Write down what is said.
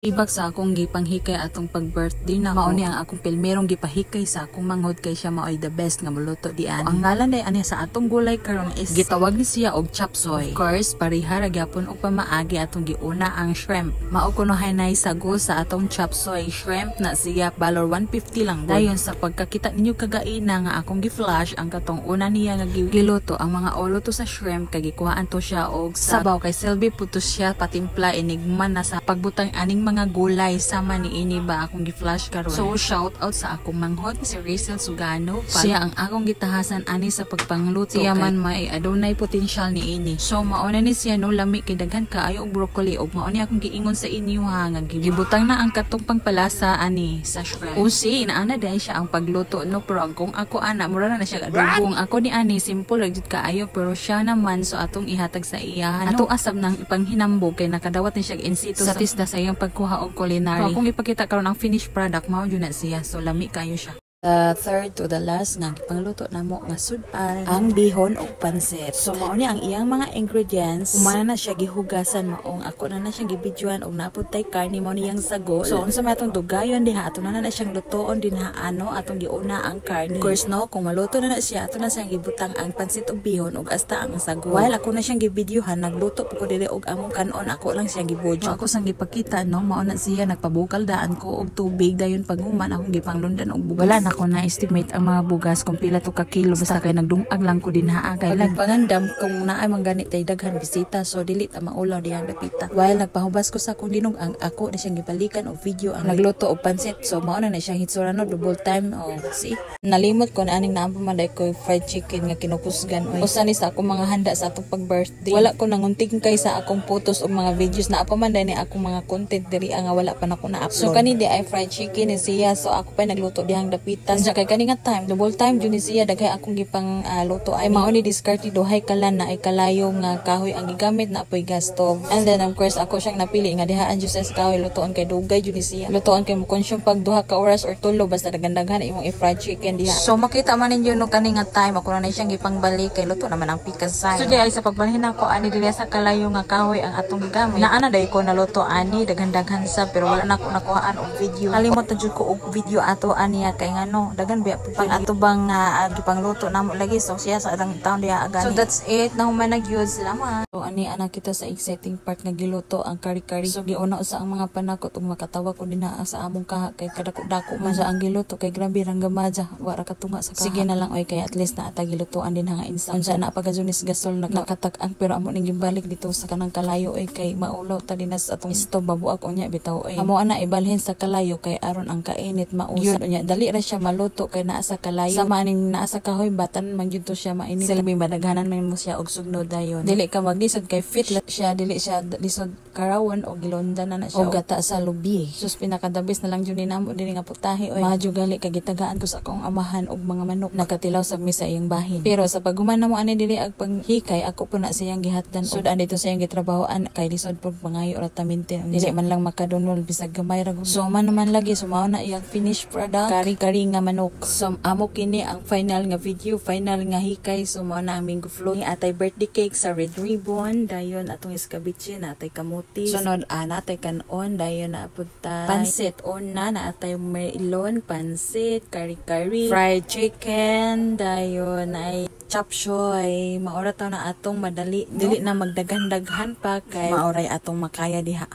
Ibag sa akong gipanghikay atong pag-birthday na mao ni ang akong pilmerong gipahikay sa akong manghod kay siya mao'y the best nga muluto di ani. Ang ngalan day ani sa atong gulay karon is gitawag ni siya og chop suey. Of course, pareha ra gyapon og pamaagi atong giuna ang shrimp. Mao kuno hinay sago sa atong chop suey shrimp na siya valor 150 lang. Dayon sa pagkakita ninyo kagaina nga akong gi-flash ang katong una niya nga giluto ang mga ulo to sa shrimp kay gikuhaan to siya og sabaw kay Selby putos siya patimpla enigma na sa pagbutang aning mga gulay sama ni ini ba akong gi-flash karon. So shout out sa akong manghod si Rachel Sugano. Siya ang akong gitahasan ani sa pagpangluto. Siya man may adunay potensyal ni ini. So mauna ni siya no lami kay daghan kaayo og broccoli og mao ni akong giingon sa inyo ha nga gibutang na ang katong pangpalasa ani sa shrimp. Usi inaana dai siya ang pagluto no pero ang kung ako ana mura na siya adobong. Ako ni ani simple ra jud kaayo pero siya naman so atong ihatag sa iya. Atong asab nang ipanghinambog kay nakadawat ni siya in situ sa tisda sa iyang kuha og culinary. So, kung ipakita karon ang finished product mao jud na siya. So lami kayo siya. The third to the last nga gipangluto namo nga sudan ang bihon og pansit. So mao ni ang iyang mga ingredients. Humana na siya gihugasan maong ako na siya gibidyoan og napud tay karne mao niyang sago. So unsa may atong dugayon diha ato na siyang lutoon dinha ano atong giuna ang karne. Of course no kung maluto na siya ato na siyang gibutang ang pansit og bihon og hasta ang sago. While ako na siyang gibidyohan nagluto po ko dili og among kanon ako lang siyang gibudyo. Ako sang gipakita no mao na siya nagpabukal daan ko og tubig dayon paghuman akong gipanglundan og bugalan ako na estimate ang mga bugas kung pila to ka kilo basta kay nagdungag lang ko din haa kay nagpangandam kung naay man ganit tay daghan bisita so dili ta maulaw diyang dapita. While nagpahubas ko sa akong dinong ang ako na siyang gibalikan og video ang nagluto og pansit so mao na siyang hitsura no double time o see nalimot ko na aning naamamanday ko fried chicken nga kinupusgan usa ni sa akong mga handa sa atong pag-birthday. Wala ko nangunting kay sa akong photos og mga videos na apamanday ni akong mga content diri nga wala pa nako na upload. So kani di ay fried chicken ni siya so ako pa nagluto dihang dapitan kay kani nga time double time jud ni siya daghay akong gipang luto ay mao ni discard duhay kalan na ay kalayo nga kahoy ang gigamit na apoy gas stove. And then of course ako siyang napili nga dihaan jud sa kahoy lutoon kay dugay jud ni siya. Lutoon kay mo consume pag duha ka oras or tulo basta daghan-daghan imong i-fried chicken diha. So makita man ninyo no kani nga time ako na siyang gipangbalik kay luto naman ang pikasay. So di ay sa pagbalhin ako ani dili sa kalayo nga kahoy ang atong gigamit. Naana day ko naluto ani daghan-daghan sa pero wala na ako nakuhaan og video. Kalimot na jud ko og video ato aniya kay ngano dagan biya pang ato bang gipangluto namo lagi so siya sa adang taon diha agani. So that's it na human nag-use salamat. So ani ana kita sa exciting part nga giluto ang kari-kari. So giuna sa ang mga panakot ug makatawa ko dinha sa among kaha kay kadako-dako man sa ang giluto kay grabe rang gamaja wara katunga sa kaha. Sige na lang oy kay at least na ata gilutoan din nga insa. Unsa na pagajunis gasol nakatak-ang pero amo ning gimbalik dito sa kanang kalayo oy kay maulaw ta dinas atong stove babuak unya bitaw oy. Amo ana ibalhin sa kalayo kay aron ang kainit mausad unya dali ra siya maluto kay naa sa kalayo sama ning naa sa kahoy batan man gyud to siya mainit. Silbi madaghanan man mo siya og sugnod dayon. Dili ka maglisod kay fit siya dili siya lisod karawon og gilondan na siya og gata sa lubi. Sus pinakadabis na lang jud ni namo dili nga putahe oy. Madyo gali kay gitagaan ko sa akong amahan og mga manok nakatilaw sa misa iyang bahin. Pero sa paghuman namo ani dili ag panghikay ako po na siyang gihatdan sud ani dito sa iyang gitrabahoan kay lisod pud pangayo ra ta maintain. Dili man lang makadunol bisag gamay ra. So man naman lagi sumaw na iyang finished product kari-kari nga manok. So amo kini ang final nga video, final nga hikay. So mao na aming guflo ni atay birthday cake sa red ribbon, dayon atong escabeche na atay kamuti. Sunod natay kanon, dayon na punta pansit on na atay melon, pansit, kari-kari, fried chicken, dayon ay chop suey. Maura taw na atong madali, dili na magdaghan-daghan pa kay maoray atong makaya diha.